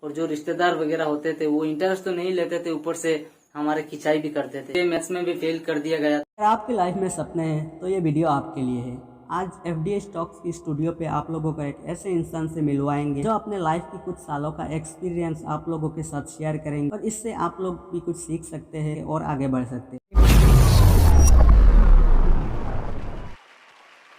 और जो रिश्तेदार वगैरह होते थे वो इंटरेस्ट तो नहीं लेते थे, ऊपर से हमारे खिंचाई भी करते थे। मैथ्स में भी फेल कर दिया गया। अगर आपकी लाइफ में सपने हैं तो ये वीडियो आपके लिए है। आज एफडीए स्टॉक्स की स्टूडियो पे आप लोगों को एक ऐसे इंसान से मिलवाएंगे जो अपने लाइफ की कुछ सालों का एक्सपीरियंस आप लोगों के साथ शेयर करेंगे और इससे आप लोग भी कुछ सीख सकते हैं और आगे बढ़ सकते हैं।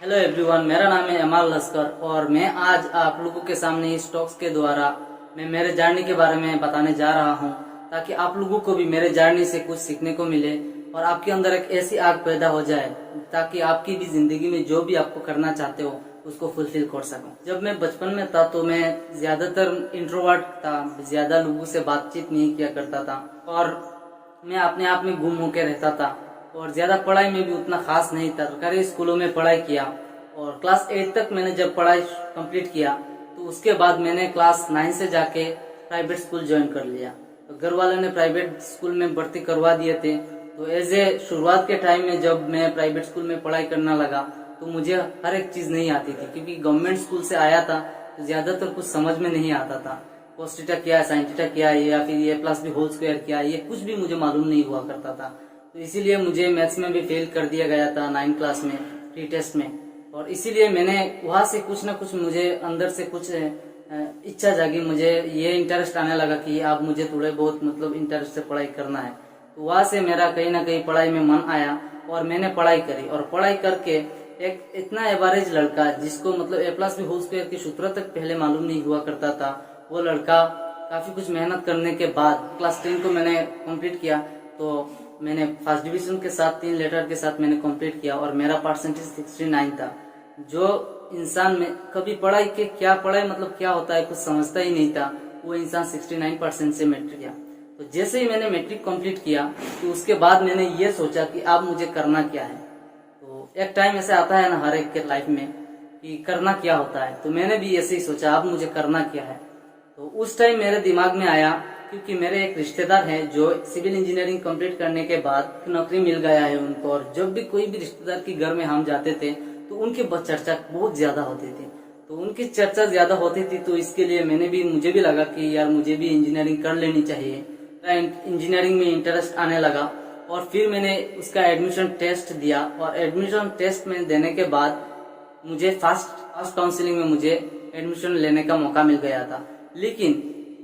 हेलो एवरीवन, मेरा नाम है अमाल लस्कर और मैं आज आप लोगों के सामने स्टॉक्स के द्वारा मैं मेरे जर्नी के बारे में बताने जा रहा हूं, ताकि आप लोगों को भी मेरे जर्नी से कुछ सीखने को मिले और आपके अंदर एक ऐसी आग पैदा हो जाए ताकि आपकी भी जिंदगी में जो भी आपको करना चाहते हो उसको फुलफिल कर सको। जब मैं बचपन में था तो मैं ज्यादातर इंट्रोवर्ट था, ज्यादा लोगों से बातचीत नहीं किया करता था और मैं अपने आप में गुम होकर रहता था और ज्यादा पढ़ाई में भी उतना खास नहीं था। सरकारी स्कूलों में पढ़ाई किया और क्लास 8 तक मैंने जब पढ़ाई कंप्लीट किया तो उसके बाद मैंने क्लास 9 से जाके प्राइवेट स्कूल ज्वाइन कर लिया। तो घर वालों ने प्राइवेट स्कूल में भर्ती करवा दिए थे। तो एज ए शुरुआत के टाइम में जब मैं प्राइवेट स्कूल में पढ़ाई करना लगा तो मुझे हर एक चीज नहीं आती थी, क्योंकि गवर्नमेंट स्कूल से आया था तो ज्यादातर कुछ समझ में नहीं आता था। cos थीटा क्या है, sin थीटा क्या है, या फिर ये प्लस बी होल स्क्वायर क्या है, ये कुछ भी मुझे मालूम नहीं हुआ करता था। तो इसीलिए मुझे मैथ्स में भी फेल कर दिया गया था 9 क्लास में प्री टेस्ट में। और इसीलिए मैंने वहां से कुछ ना कुछ मुझे अंदर से कुछ इच्छा जागी, मुझे ये इंटरेस्ट आने लगा कि अब मुझे थोड़े बहुत मतलब इंटरेस्ट से पढ़ाई करना है। तो वहां से मेरा कहीं ना कहीं पढ़ाई में मन आया और मैंने पढ़ाई करी और पढ़ाई करके एक इतना एवरेज लड़का जिसको मतलब ए प्लस बी होल स्क्वायर के सूत्र तक पहले मालूम नहीं हुआ करता था, वो लड़का काफी कुछ मेहनत करने के बाद क्लास 10 को मैंने कंप्लीट किया। तो मैंने फर्स्ट डिवीजन के साथ 3 लेटर के साथ मैंने कंप्लीट किया और मेरा परसेंटेज 69 था। जो इंसान में कभी पढ़ाई के क्या पढ़ाई मतलब क्या होता है कुछ समझता ही नहीं था, वो इंसान 69% से मैट्रिक किया। तो जैसे ही मैंने मैट्रिक कंप्लीट किया तो उसके बाद मैंने ये सोचा कि अब मुझे करना क्या है। तो एक टाइम ऐसा आता है ना हर एक के लाइफ में कि करना क्या होता है, तो मैंने भी ऐसे ही सोचा अब मुझे करना क्या है। तो उस टाइम मेरे दिमाग में आया, क्योंकि मेरे एक रिश्तेदार हैं जो सिविल इंजीनियरिंग कंप्लीट करने के बाद नौकरी मिल गया है उनको, और जब भी कोई भी रिश्तेदार के घर में हम जाते थे तो उनकी चर्चा बहुत ज्यादा होती थी। तो उनकी चर्चा ज्यादा होती थी तो इसके लिए मुझे भी लगा कि यार मुझे भी इंजीनियरिंग कर लेनी चाहिए। इंजीनियरिंग में इंटरेस्ट आने लगा और फिर मैंने उसका एडमिशन टेस्ट दिया और एडमिशन टेस्ट में देने के बाद मुझे फर्स्ट काउंसलिंग में मुझे एडमिशन लेने का मौका मिल गया था। लेकिन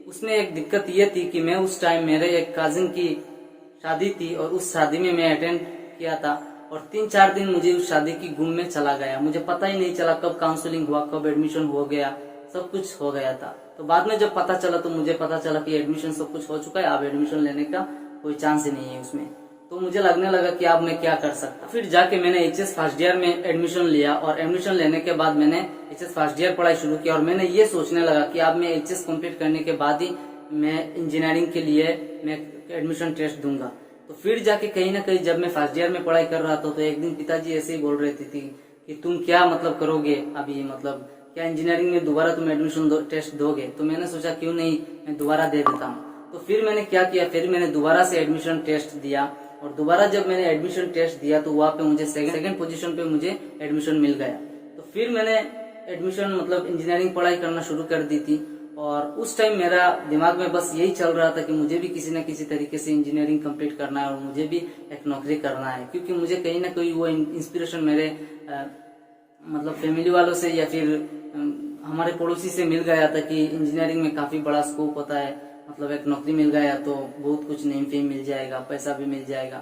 उसमें एक दिक्कत ये थी कि मैं उस टाइम मेरे एक कजिन की शादी थी और उस शादी में मैं अटेंड किया था और 3-4 दिन मुझे उस शादी की गुम में चला गया। मुझे पता ही नहीं चला कब काउंसलिंग हुआ, कब एडमिशन हो गया, सब कुछ हो गया था। तो बाद में जब पता चला तो मुझे पता चला कि एडमिशन सब कुछ हो चुका है, अब एडमिशन लेने का कोई चांस ही नहीं है उसमें। तो मुझे लगने लगा कि अब मैं क्या कर सकता। फिर जाके मैंने एचएस फर्स्ट ईयर में एडमिशन लिया और एडमिशन लेने के बाद मैंने एचएस फर्स्ट ईयर पढ़ाई शुरू किया और मैंने ये सोचने लगा कि अब मैं एचएस कंप्लीट करने के बाद ही मैं इंजीनियरिंग के लिए मैं एडमिशन टेस्ट दूंगा। तो फिर जाके कहीं ना कहीं जब मैं फर्स्ट ईयर में पढ़ाई कर रहा था तो एक दिन पिताजी ऐसे ही बोल रहे थे कि तुम क्या मतलब करोगे अभी, मतलब क्या इंजीनियरिंग में दोबारा तुम एडमिशन टेस्ट दोगे। तो मैंने सोचा क्यों नहीं मैं दोबारा दे देता हूँ। तो फिर मैंने क्या किया, फिर मैंने दोबारा से एडमिशन टेस्ट दिया और दोबारा जब मैंने एडमिशन टेस्ट दिया तो वहां पे मुझे सेकंड पोजीशन पे मुझे एडमिशन मिल गया। तो फिर मैंने एडमिशन मतलब इंजीनियरिंग पढ़ाई करना शुरू कर दी थी और उस टाइम मेरा दिमाग में बस यही चल रहा था कि मुझे भी किसी न किसी तरीके से इंजीनियरिंग कंप्लीट करना है और मुझे भी एक नौकरी करना है, क्योंकि मुझे कहीं ना कहीं वो इंस्पिरेशन मेरे मतलब फैमिली वालों से या फिर हमारे पड़ोसी से मिल गया था कि इंजीनियरिंग में काफी बड़ा स्कोप होता है, मतलब एक नौकरी मिल गया तो बहुत कुछ नेम फेम मिल जाएगा, पैसा भी मिल जाएगा।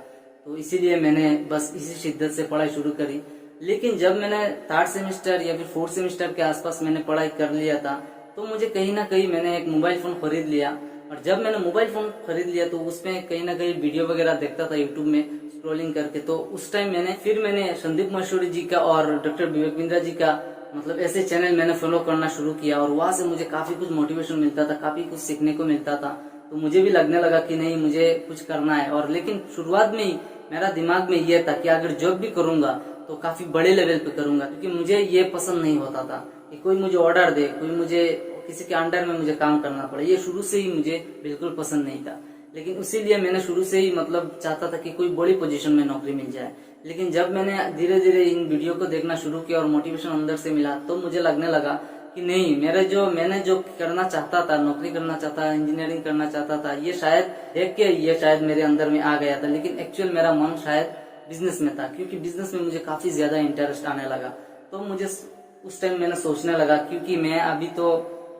तो इसीलिए मैंने बस इसी शिद्दत से पढ़ाई शुरू करी। लेकिन जब मैंने 3rd सेमेस्टर या फिर 4th सेमेस्टर के आसपास मैंने पढ़ाई कर लिया था तो मुझे कहीं ना कहीं मैंने एक मोबाइल फोन खरीद लिया। और जब मैंने मोबाइल फोन खरीद लिया तो उसमें कहीं ना कहीं वीडियो वगैरह देखता था यूट्यूब में स्क्रॉलिंग करके। तो उस टाइम मैंने संदीप मशहूरी जी का और डॉक्टर विवेक बिंद्रा जी का मतलब ऐसे चैनल मैंने फॉलो करना शुरू किया और वहां से मुझे काफी कुछ मोटिवेशन मिलता था, काफी कुछ सीखने को मिलता था। तो मुझे भी लगने लगा कि नहीं मुझे कुछ करना है। और लेकिन शुरुआत में ही मेरा दिमाग में ये था कि अगर जॉब भी करूंगा तो काफी बड़े लेवल पे करूंगा, क्योंकि मुझे ये पसंद नहीं होता था कि कोई मुझे ऑर्डर दे, कोई मुझे किसी के अंडर में मुझे काम करना पड़े। ये शुरू से ही मुझे बिल्कुल पसंद नहीं था। लेकिन इसीलिए मैंने शुरू से ही मतलब चाहता था कि कोई बड़ी पोजीशन में नौकरी मिल जाए। लेकिन जब मैंने धीरे धीरे इन वीडियो को देखना शुरू किया और मोटिवेशन अंदर से मिला तो मुझे लगने लगा कि नहीं, मैंने जो करना चाहता था, नौकरी करना चाहता, इंजीनियरिंग करना चाहता था, ये शायद देख के ये शायद मेरे अंदर में आ गया था, लेकिन एक्चुअल मेरा मन शायद बिजनेस में था, क्योंकि बिजनेस में मुझे काफी ज्यादा इंटरेस्ट आने लगा। तो मुझे उस टाइम मैंने सोचने लगा, क्योंकि मैं अभी तो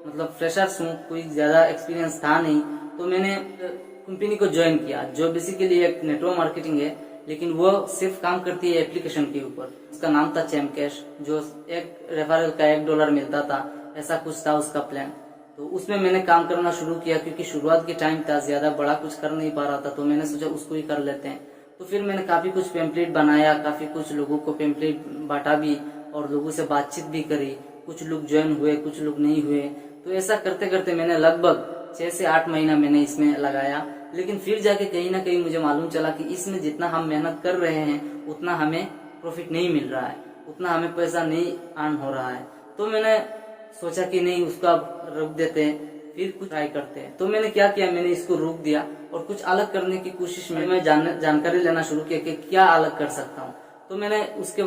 मतलब फ्रेशर्स हूँ, कोई ज्यादा एक्सपीरियंस था नहीं, तो मैंने कंपनी को ज्वाइन किया जो बेसिकली एक नेटवर्क मार्केटिंग है, लेकिन वो सिर्फ काम करती है एप्लीकेशन के ऊपर। उसका नाम था चैमकैश, जो एक रेफरल का $1 मिलता था, ऐसा कुछ था उसका प्लान। तो उसमें मैंने काम करना शुरू किया, क्योंकि शुरुआत के टाइम था, ज्यादा बड़ा कुछ कर नहीं पा रहा था, तो मैंने सोचा उसको ही कर लेते हैं। तो फिर मैंने काफी कुछ पेम्पलेट बनाया, काफी कुछ लोगों को पेम्पलेट बांटा भी और लोगों से बातचीत भी करी। कुछ लोग ज्वाइन हुए, कुछ लोग नहीं हुए। तो ऐसा करते करते मैंने लगभग 6 से 8 महीना मैंने इसमें लगाया। लेकिन फिर जाके कहीं ना कहीं मुझे मालूम चला कि इसमें जितना हम मेहनत कर रहे हैं उतना हमें प्रॉफिट नहीं मिल रहा है, उतना हमें पैसा नहीं अर्न हो रहा है। तो मैंने सोचा कि नहीं, उसको अब रोक देते हैं, फिर कुछ ट्राई करते हैं। तो मैंने क्या किया, मैंने इसको रोक दिया और कुछ अलग करने की कोशिश में मैं जानकारी लेना शुरू किया कि क्या अलग कर सकता हूँ। तो मैंने उसके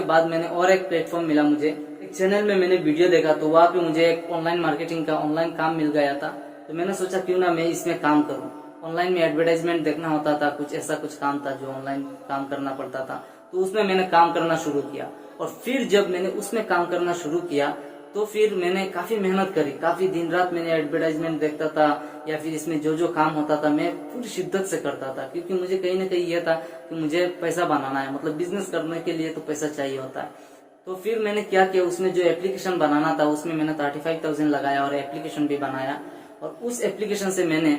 बाद मैंने और एक प्लेटफॉर्म मिला मुझे, एक चैनल में मैंने वीडियो देखा, तो वहाँ पे मुझे एक ऑनलाइन मार्केटिंग का ऑनलाइन काम मिल गया था। तो मैंने सोचा क्यों ना मैं इसमें काम करूँ। ऑनलाइन में एडवर्टाइजमेंट देखना होता था, कुछ ऐसा कुछ काम था जो ऑनलाइन काम करना पड़ता था। तो उसमें मैंने काम करना शुरू किया, और फिर जब मैंने उसमें काम करना शुरू किया तो फिर मैंने काफी मेहनत करी, काफी दिन रात मैंने एडवर्टाइजमेंट देखता था, या फिर इसमें जो काम होता था मैं पूरी शिद्दत से करता था, क्योंकि मुझे कहीं ना कहीं यह था कि मुझे पैसा बनाना है, मतलब बिजनेस करने के लिए तो पैसा चाहिए होता है। तो फिर मैंने क्या किया, उसमें जो एप्लीकेशन बनाना था उसमें मैंने 35,000 लगाया और एप्लीकेशन भी बनाया। और उस एप्लीकेशन से मैंने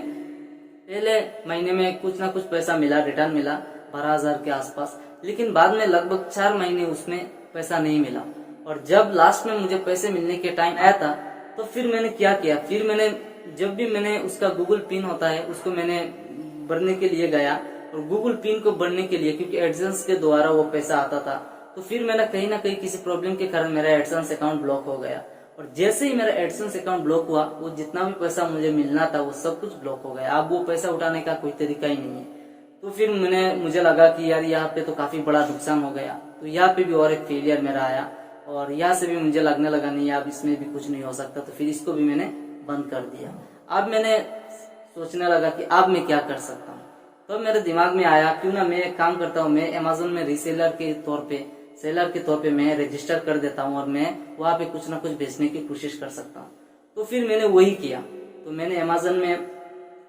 पहले महीने में कुछ ना कुछ पैसा मिला, रिटर्न मिला 12,000 के आसपास। लेकिन बाद में लगभग 4 महीने उसमें पैसा नहीं मिला, और जब लास्ट में मुझे पैसे मिलने के टाइम आया था तो फिर मैंने क्या किया, फिर मैंने जब भी मैंने उसका गूगल पिन होता है उसको मैंने भरने के लिए गया, और गूगल पिन को भरने के लिए, क्योंकि एडसेंस के द्वारा वो पैसा आता था, तो फिर मैंने कहीं ना कहीं किसी प्रॉब्लम के कारण मेरा एडसेंस अकाउंट ब्लॉक हो गया। और जैसे ही मेरा एडसेंस अकाउंट ब्लॉक हुआ, वो जितना भी पैसा मुझे मिलना था वो सब कुछ ब्लॉक हो गया। अब वो पैसा उठाने का कोई तरीका ही नहीं है। तो फिर मुझे लगा कि यार यहाँ पे तो काफी बड़ा नुकसान हो गया। तो यहाँ पे भी और एक फेलियर मेरा आया, और यहाँ से भी मुझे लगने लगा नहीं, अब इसमें भी कुछ नहीं हो सकता। तो फिर इसको भी मैंने बंद कर दिया। अब मैंने सोचने लगा कि अब मैं क्या कर सकता हूँ। तो मेरे दिमाग में आया क्यों ना मैं एक काम करता हूँ, मैं अमेज़न में सेलर के तौर पे मैं रजिस्टर कर देता हूँ, और मैं वहाँ पे कुछ ना कुछ बेचने की कोशिश कर सकता हूँ। तो फिर मैंने वही किया। तो मैंने अमेज़न में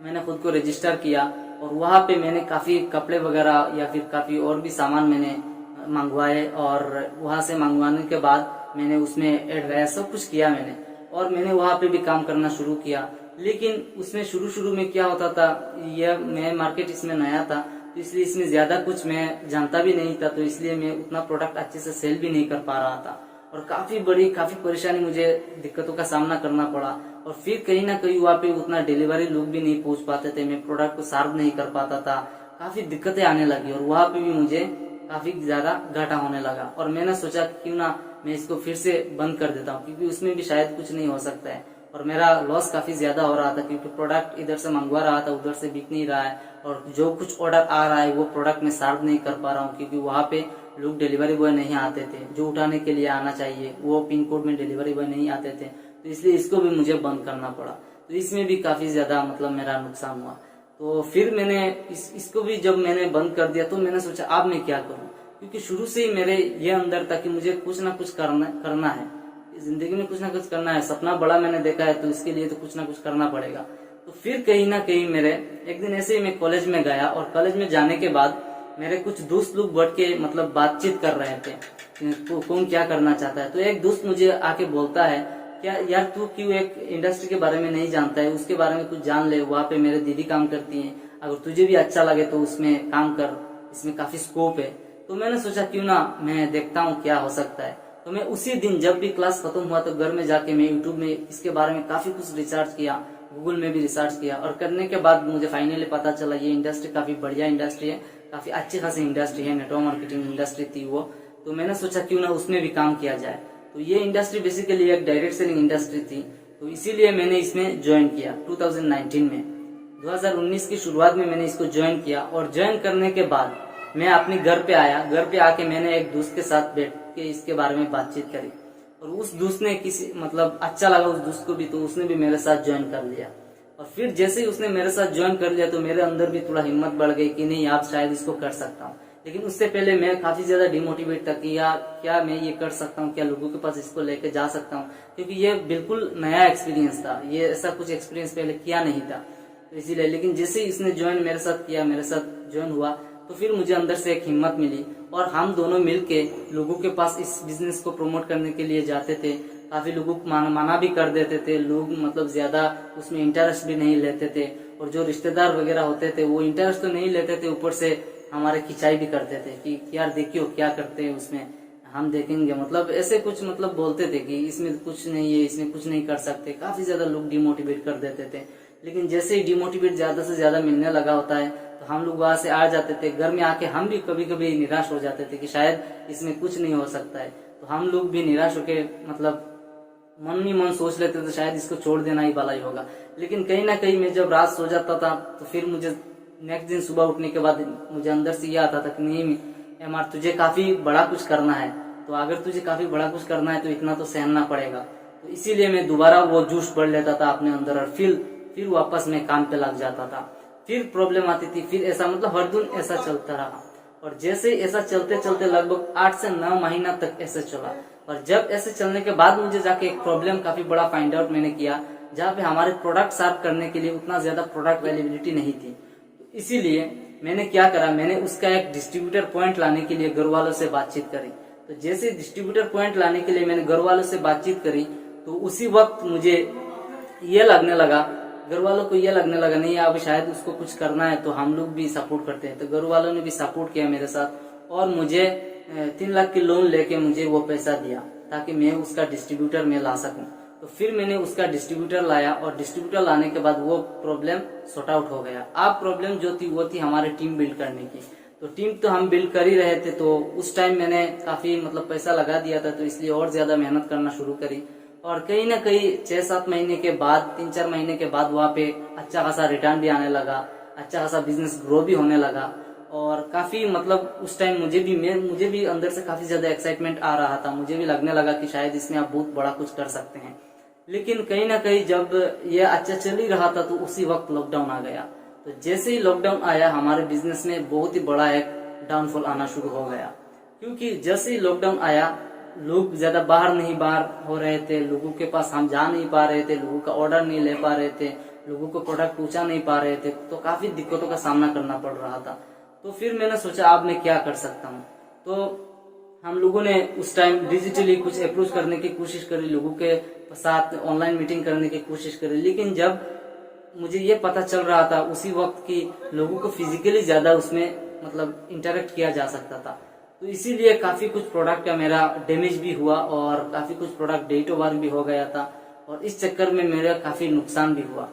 मैंने खुद को रजिस्टर किया, और वहाँ पे मैंने काफी कपड़े वगैरह या फिर काफी और भी सामान मैंने मंगवाए, और वहां से मंगवाने के बाद मैंने उसमें ऐड गया, सब कुछ किया मैंने, और मैंने वहां पे भी काम करना शुरू किया। लेकिन उसमें शुरू में क्या होता था, यह मैं मार्केट इसमें नया था, तो इसलिए इसमें ज्यादा कुछ मैं जानता भी नहीं था, तो इसलिए मैं उतना प्रोडक्ट अच्छे से सेल भी नहीं कर पा रहा था, और काफी परेशानी, मुझे दिक्कतों का सामना करना पड़ा। और फिर कहीं ना कहीं वहाँ पे उतना डिलीवरी लोग भी नहीं पहुंच पाते थे, मैं प्रोडक्ट को सर्व नहीं कर पाता था, काफी दिक्कतें आने लगी, और वहाँ पे भी मुझे काफी ज्यादा घाटा होने लगा। और मैंने सोचा क्यों ना मैं इसको फिर से बंद कर देता हूँ, क्योंकि उसमें भी शायद कुछ नहीं हो सकता है। और मेरा लॉस काफी ज्यादा हो रहा था, क्योंकि प्रोडक्ट इधर से मंगवा रहा था, उधर से बिक नहीं रहा है, और जो कुछ ऑर्डर आ रहा है वो प्रोडक्ट मैं सर्व नहीं कर पा रहा हूँ, क्योंकि वहाँ पे लोग डिलीवरी बॉय नहीं आते थे जो उठाने के लिए आना चाहिए, वो पिन कोड में डिलीवरी बॉय नहीं आते थे। तो इसलिए इसको भी मुझे बंद करना पड़ा। तो इसमें भी काफी ज्यादा मतलब मेरा नुकसान हुआ। तो फिर मैंने इसको भी जब मैंने बंद कर दिया, तो मैंने सोचा अब मैं क्या करूं, क्योंकि शुरू से ही मेरे ये अंदर था कि मुझे कुछ ना कुछ करना है, जिंदगी में कुछ ना कुछ करना है, सपना बड़ा मैंने देखा है, तो इसके लिए तो कुछ ना कुछ करना पड़ेगा। तो फिर कहीं ना कहीं मेरे एक दिन ऐसे ही मैं कॉलेज में गया, और कॉलेज में जाने के बाद मेरे कुछ दोस्त लोग बैठ के मतलब बातचीत कर रहे थे, तो कौन क्या करना चाहता है। तो एक दोस्त मुझे आके बोलता है, क्या यार तू क्यों एक इंडस्ट्री के बारे में नहीं जानता है, उसके बारे में कुछ जान ले, वहाँ पे मेरे दीदी काम करती है, अगर तुझे भी अच्छा लगे तो उसमें काम कर, इसमें काफी स्कोप है। तो मैंने सोचा क्यों ना मैं देखता हूँ क्या हो सकता है। तो मैं उसी दिन जब भी क्लास खत्म हुआ तो घर में जाके मैं यूट्यूब में इसके बारे में काफी कुछ रिसर्च किया, गूगल में भी रिसर्च किया, और करने के बाद मुझे फाइनली पता चला ये इंडस्ट्री काफी बढ़िया इंडस्ट्री है, काफी अच्छी खासी इंडस्ट्री है, नेटवर्क मार्केटिंग इंडस्ट्री थी वो। तो मैंने सोचा क्यों ना उसमें भी काम किया जाए। तो ये इंडस्ट्री बेसिकली एक डायरेक्ट सेलिंग इंडस्ट्री थी, तो इसीलिए मैंने इसमें ज्वाइन किया 2019 में। 2019 की शुरुआत में मैंने इसको ज्वाइन किया, और ज्वाइन करने के बाद मैं अपने घर पे आया। घर पे आके मैंने एक दोस्त के साथ बैठ के इसके बारे में बातचीत करी, और और उस दोस्त ने किसी मतलब अच्छा लगा उस दोस्त को भी, तो उसने भी मेरे साथ ज्वाइन कर लिया। और फिर जैसे ही उसने मेरे साथ ज्वाइन कर लिया तो मेरे अंदर भी थोड़ा हिम्मत बढ़ गई कि नहीं आप शायद इसको कर सकता हूँ। लेकिन उससे पहले मैं काफी ज्यादा डिमोटिवेट था कि यार क्या मैं ये कर सकता हूँ, क्या लोगों के पास इसको लेके जा सकता हूँ, क्योंकि ये बिल्कुल नया एक्सपीरियंस था, ये ऐसा कुछ एक्सपीरियंस पहले किया नहीं था, तो इसीलिए। लेकिन जैसे ही इसने ज्वाइन मेरे साथ किया, मेरे साथ ज्वाइन हुआ, तो फिर मुझे अंदर से एक हिम्मत मिली और हम दोनों मिलके लोगों के पास इस बिजनेस को प्रमोट करने के लिए जाते थे। काफी लोगों को मना भी कर देते थे, लोग मतलब ज्यादा उसमें इंटरेस्ट भी नहीं लेते थे, और जो रिश्तेदार वगैरह होते थे वो इंटरेस्ट तो नहीं लेते थे, ऊपर से हमारे खिंचाई भी करते थे कि यार देखियो क्या करते हैं उसमें, हम देखेंगे, मतलब ऐसे कुछ मतलब बोलते थे कि इसमें कुछ नहीं है, इसमें कुछ नहीं कर सकते। काफी ज्यादा लोग डिमोटिवेट कर देते थे। लेकिन जैसे ही डिमोटिवेट ज्यादा से ज्यादा मिलने लगा होता है तो हम लोग वहां से आ जाते थे। घर में आके हम भी कभी कभी निराश हो जाते थे कि शायद इसमें कुछ नहीं हो सकता है, तो हम लोग भी निराश होके मतलब मन ही मन सोच लेते थे शायद इसको छोड़ देना ही भला ही होगा। लेकिन कहीं ना कहीं मैं जब रात सो जाता था तो फिर मुझे नेक्स्ट दिन सुबह उठने के बाद मुझे अंदर से ये आता था कि नहीं एमआर तुझे काफी बड़ा कुछ करना है, तो अगर तुझे काफी बड़ा कुछ करना है तो इतना तो सहना पड़ेगा। तो इसीलिए मैं दोबारा वो जोश बढ़ लेता था अपने अंदर और फिर वापस मैं काम पे लग जाता था। फिर प्रॉब्लम आती थी, फिर ऐसा मतलब हर दिन ऐसा चलता रहा। और जैसे ऐसा चलते चलते लगभग 8 से 9 महीना तक ऐसे चला। और जब ऐसे चलने के बाद मुझे जाके एक प्रॉब्लम काफी बड़ा फाइंड आउट मैंने किया, जहाँ पे हमारे प्रोडक्ट साफ करने के लिए उतना ज्यादा प्रोडक्ट अवेलेबिलिटी नहीं थी। तो इसीलिए मैंने क्या करा, मैंने उसका एक डिस्ट्रीब्यूटर पॉइंट लाने के लिए घर वालों से बातचीत करी। तो जैसे डिस्ट्रीब्यूटर पॉइंट लाने के लिए मैंने घर वालों से बातचीत करी तो उसी वक्त मुझे ये लगने लगा, घर वालों को ये लगने लगा नहीं अब शायद उसको कुछ करना है तो हम लोग भी सपोर्ट करते हैं। तो घर वालों ने भी सपोर्ट किया मेरे साथ और मुझे 3 लाख की लोन लेके मुझे वो पैसा दिया ताकि मैं उसका डिस्ट्रीब्यूटर में ला सकूं। तो फिर मैंने उसका डिस्ट्रीब्यूटर लाया और डिस्ट्रीब्यूटर लाने के बाद वो प्रॉब्लम सॉर्ट आउट हो गया। अब प्रॉब्लम जो थी वो थी हमारे टीम बिल्ड करने की। तो टीम तो हम बिल्ड कर ही रहे थे, तो उस टाइम मैंने काफी मतलब पैसा लगा दिया था, तो इसलिए और ज्यादा मेहनत करना शुरू करी। और कहीं ना कहीं 6-7 महीने के बाद, 3-4 महीने के बाद वहाँ पे अच्छा खासा रिटर्न भी आने लगा, अच्छा खासा बिजनेस ग्रो भी होने लगा। और काफी मतलब उस टाइम मुझे भी अंदर से काफी ज्यादा एक्साइटमेंट आ रहा था, मुझे भी लगने लगा कि शायद इसमें आप बहुत बड़ा कुछ कर सकते हैं। लेकिन कहीं ना कहीं जब ये अच्छा चल ही रहा था तो उसी वक्त लॉकडाउन आ गया। तो जैसे ही लॉकडाउन आया हमारे बिजनेस में बहुत ही बड़ा एक डाउनफॉल आना शुरू हो गया, क्योंकि जैसे ही लॉकडाउन आया लोग ज्यादा बाहर हो रहे थे, लोगों के पास हम जा नहीं पा रहे थे, लोगों का ऑर्डर नहीं ले पा रहे थे, लोगों को प्रोडक्ट पहुंचा नहीं पा रहे थे, तो काफी दिक्कतों का सामना करना पड़ रहा था। तो फिर मैंने सोचा अब मैं क्या कर सकता हूँ। तो हम लोगों ने उस टाइम डिजिटली कुछ अप्रोच करने की कोशिश करी, लोगों के साथ ऑनलाइन मीटिंग करने की कोशिश करी। लेकिन जब मुझे ये पता चल रहा था उसी वक्त कि लोगों को फिजिकली ज्यादा उसमें मतलब इंटरेक्ट किया जा सकता था, तो इसीलिए काफी कुछ प्रोडक्ट का मेरा डैमेज भी हुआ और काफी कुछ प्रोडक्ट डेट ओवर भी हो गया था। और इस चक्कर में मेरा काफी नुकसान भी हुआ।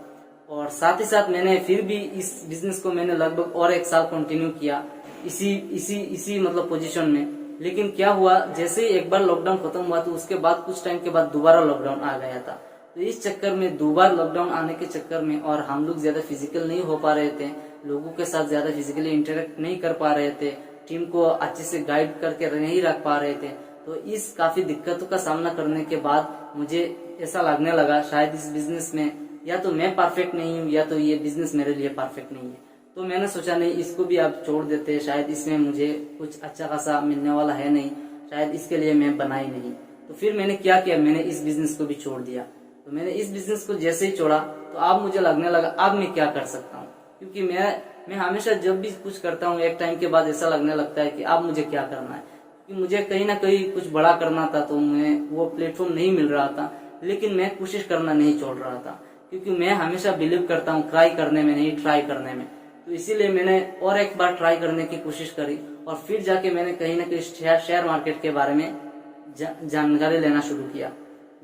और साथ ही साथ मैंने फिर भी इस बिजनेस को मैंने लगभग और 1 साल कंटिन्यू किया इसी मतलब पोजीशन में। लेकिन क्या हुआ, जैसे ही एक बार लॉकडाउन खत्म हुआ तो उसके बाद कुछ टाइम के बाद दोबारा लॉकडाउन आ गया था। तो इस चक्कर में दोबारा लॉकडाउन आने के चक्कर में और हम लोग ज्यादा फिजिकल नहीं हो पा रहे थे, लोगों के साथ ज्यादा फिजिकली इंटरेक्ट नहीं कर पा रहे थे, टीम को अच्छे से गाइड करके नहीं रख पा रहे थे। तो इस काफी दिक्कतों का सामना करने के बाद मुझे ऐसा लगने लगा शायद इस बिजनेस में या तो मैं परफेक्ट नहीं हूँ या तो ये बिजनेस मेरे लिए परफेक्ट नहीं है। तो मैंने सोचा नहीं इसको भी आप छोड़ देते, शायद इसमें मुझे कुछ अच्छा खासा मिलने वाला है नहीं, शायद इसके लिए मैं बना ही नहीं। तो फिर मैंने क्या किया, मैंने इस बिजनेस को भी छोड़ दिया। तो मैंने इस बिजनेस को जैसे ही छोड़ा तो अब मुझे लगने लगा अब मैं क्या कर सकता हूँ, क्योंकि मैं हमेशा जब भी कुछ करता हूँ एक टाइम के बाद ऐसा लगने लगता है कि अब मुझे क्या करना है, क्योंकि मुझे कहीं ना कहीं कुछ बड़ा करना था। तो मैं वो प्लेटफॉर्म नहीं मिल रहा था, लेकिन मैं कोशिश करना नहीं छोड़ रहा था, क्योंकि मैं हमेशा बिलीव करता हूँ ट्राई करने में नहीं ट्राई करने में। तो इसीलिए मैंने और एक बार ट्राई करने की कोशिश करी और फिर जाके मैंने कहीं ना कहीं शेयर मार्केट के बारे में जानकारी लेना शुरू किया।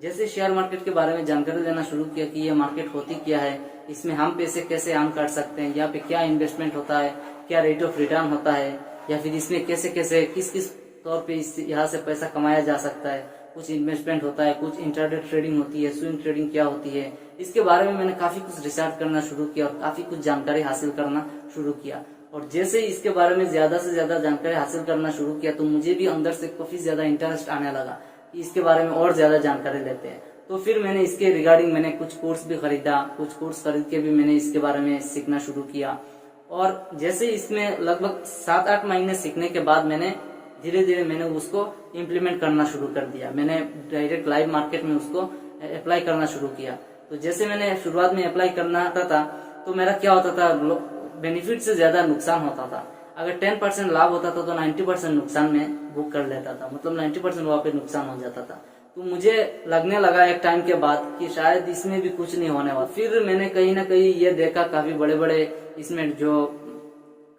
जैसे शेयर मार्केट के बारे में जानकारी लेना शुरू किया कि ये मार्केट होती क्या है, इसमें हम पैसे कैसे अर्न कर सकते हैं, यहाँ पे क्या इन्वेस्टमेंट होता है, क्या रेट ऑफ रिटर्न होता है, या फिर इसमें कैसे कैसे किस किस तौर पे यहाँ से पैसा कमाया जा सकता है, कुछ इन्वेस्टमेंट होता है, कुछ इंट्राडे ट्रेडिंग होती है, स्विंग ट्रेडिंग क्या होती है, इसके बारे में मैंने काफी कुछ रिसर्च करना शुरू किया और काफी कुछ जानकारी हासिल करना शुरू किया। और जैसे ही इसके बारे में ज्यादा से ज्यादा जानकारी हासिल करना शुरू किया तो मुझे भी अंदर से काफी ज्यादा इंटरेस्ट आने लगा कि इसके बारे में और ज़्यादा जानकारी लेते हैं। तो फिर मैंने इसके रिगार्डिंग मैंने कुछ कोर्स भी खरीदा, कुछ कोर्स खरीद के भी मैंने इसके बारे में सीखना शुरू किया। और जैसे इसमें लगभग 7-8 महीने सीखने के बाद मैंने धीरे धीरे मैंने उसको इम्प्लीमेंट करना शुरू कर दिया। मैंने डायरेक्ट लाइव मार्केट में उसको अप्लाई करना शुरू किया। तो जैसे मैंने शुरुआत में अप्लाई करना था तो मेरा क्या होता था, बेनिफिट से ज्यादा नुकसान होता था। अगर 10% लाभ होता था तो 90% नुकसान में बुक कर लेता था, मतलब 90% वहां पे नुकसान हो जाता था। तो मुझे लगने लगा एक टाइम के बाद कि शायद इसमें भी कुछ नहीं होने वाला। फिर मैंने कहीं ना कहीं ये देखा, काफी बड़े बड़े इसमें जो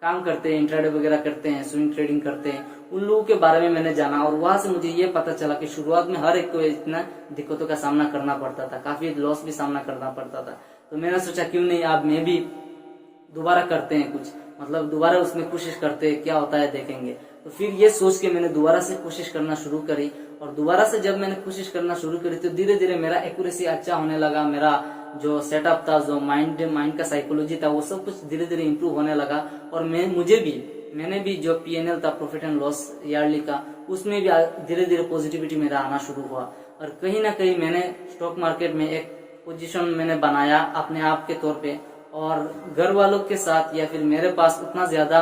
काम करते हैं, इंट्राडे वगैरह करते हैं, स्विंग ट्रेडिंग करते हैं, उन लोगों के बारे में मैंने जाना। और वहां से मुझे ये पता चला कि शुरुआत में हर एक को इतना दिक्कतों का सामना करना पड़ता था, काफी लॉस भी सामना करना पड़ता था। तो मैंने सोचा क्यों नहीं आप मैं भी दोबारा करते हैं कुछ, मतलब दोबारा उसमें कोशिश करते हैं, क्या होता है देखेंगे। तो फिर ये सोच के मैंने दोबारा से कोशिश करना शुरू करी। और दोबारा से जब मैंने कोशिश करना शुरू करी तो धीरे धीरे मेरा एक्यूरेसी अच्छा होने लगा। मेरा जो सेटअप था, जो माइंड का साइकोलॉजी था, वो सब कुछ धीरे धीरे इम्प्रूव होने लगा। और मैंने भी जो PNL था, प्रॉफिट एंड लॉस ईयरली का, उसमें भी धीरे धीरे पॉजिटिविटी मेरा आना शुरू हुआ। और कहीं ना कहीं मैंने स्टॉक मार्केट में एक पोजीशन मैंने बनाया अपने आप के तौर पे। और घर वालों के साथ या फिर मेरे पास उतना ज्यादा,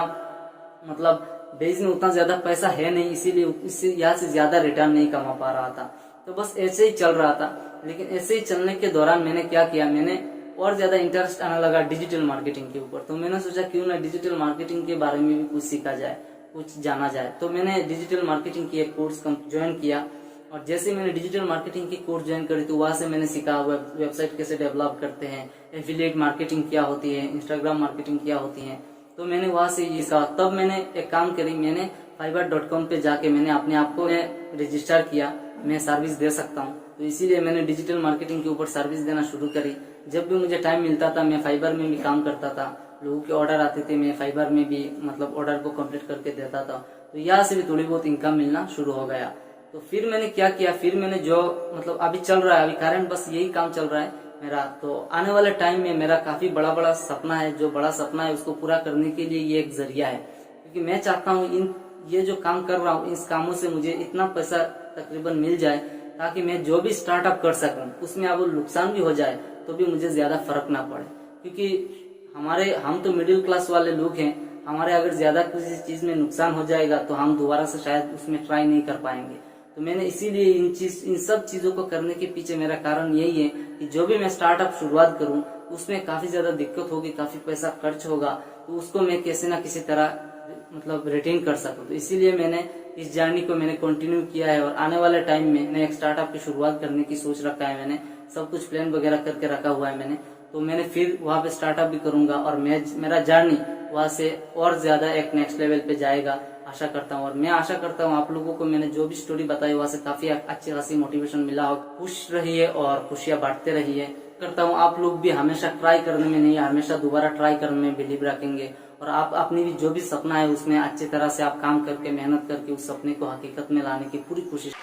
मतलब बेस में उतना ज्यादा पैसा है नहीं, इसीलिए इससे यहाँ से ज्यादा रिटर्न नहीं कमा पा रहा था। तो बस ऐसे ही चल रहा था। लेकिन ऐसे ही चलने के दौरान मैंने क्या किया, मैंने और ज्यादा इंटरेस्ट आने लगा डिजिटल मार्केटिंग के ऊपर। तो मैंने सोचा क्यों ना डिजिटल मार्केटिंग के बारे में भी कुछ सीखा जाए, कुछ जाना जाए। तो मैंने डिजिटल मार्केटिंग की एक कोर्स ज्वाइन किया। और जैसे मैंने डिजिटल मार्केटिंग की कोर्स ज्वाइन करी तो वहां से मैंने सीखा वेबसाइट कैसे डेवलप करते हैं, एफिलिएट मार्केटिंग क्या होती है, इंस्टाग्राम मार्केटिंग क्या होती है। तो मैंने वहां से ये सीखा। तब मैंने एक काम करी, मैंने fiverr.com पे जाके मैंने अपने आप को रजिस्टर किया, मैं सर्विस दे सकता हूँ। तो इसीलिए मैंने डिजिटल मार्केटिंग के ऊपर सर्विस देना शुरू करी। जब भी मुझे टाइम मिलता था मैं फाइबर में भी काम करता था। लोगों के ऑर्डर आते थे, मैं फाइबर में भी मतलब ऑर्डर को कंप्लीट करके देता था। तो यहाँ से भी थोड़ी बहुत इनकम मिलना शुरू हो गया। तो फिर मैंने क्या किया, फिर मैंने जो मतलब अभी चल रहा है, अभी करंट बस यही काम चल रहा है मेरा। तो आने वाले टाइम में मेरा काफी बड़ा सपना है। जो बड़ा सपना है उसको पूरा करने के लिए ये एक जरिया है, क्योंकि मैं चाहता हूँ ये जो काम कर रहा हूँ, इस कामों से मुझे इतना पैसा तकरीबन मिल जाए ताकि मैं जो भी स्टार्टअप कर सकूं उसमें अब नुकसान भी हो जाए तो भी मुझे ज्यादा फर्क ना पड़े। क्योंकि हम तो मिडिल क्लास वाले लोग हैं, हमारे अगर ज्यादा किसी चीज में नुकसान हो जाएगा तो हम दोबारा से शायद उसमें ट्राई नहीं कर पाएंगे। तो मैंने इसीलिए इन सब चीजों को करने के पीछे मेरा कारण यही है कि जो भी मैं स्टार्टअप शुरुआत करूं उसमें काफी ज्यादा दिक्कत होगी, काफी पैसा खर्च होगा, तो उसको मैं कैसे ना किसी तरह मतलब रिटेन कर सकूं। तो इसीलिए मैंने इस जर्नी को मैंने कंटिन्यू किया है। और आने वाले टाइम में मैं एक स्टार्टअप की शुरुआत करने की सोच रखा है, मैंने सब कुछ प्लान वगैरह करके रखा हुआ है मैंने। तो मैंने फिर वहां पे स्टार्टअप भी करूंगा और मेरा जर्नी वहां से और ज्यादा एक नेक्स्ट लेवल पे जाएगा, आशा करता हूँ। और मैं आशा करता हूँ आप लोगों को मैंने जो भी स्टोरी बताई वहां से काफी अच्छी खासी मोटिवेशन मिला हो। खुश रहिए और खुशियां बांटते रहिए। करता हूँ आप लोग भी हमेशा ट्राई करने में नहीं, हमेशा दोबारा ट्राई करने में बिलीव रखेंगे। और आप अपनी भी जो भी सपना है उसमें अच्छी तरह से आप काम करके, मेहनत करके उस सपने को हकीकत में लाने की पूरी कोशिश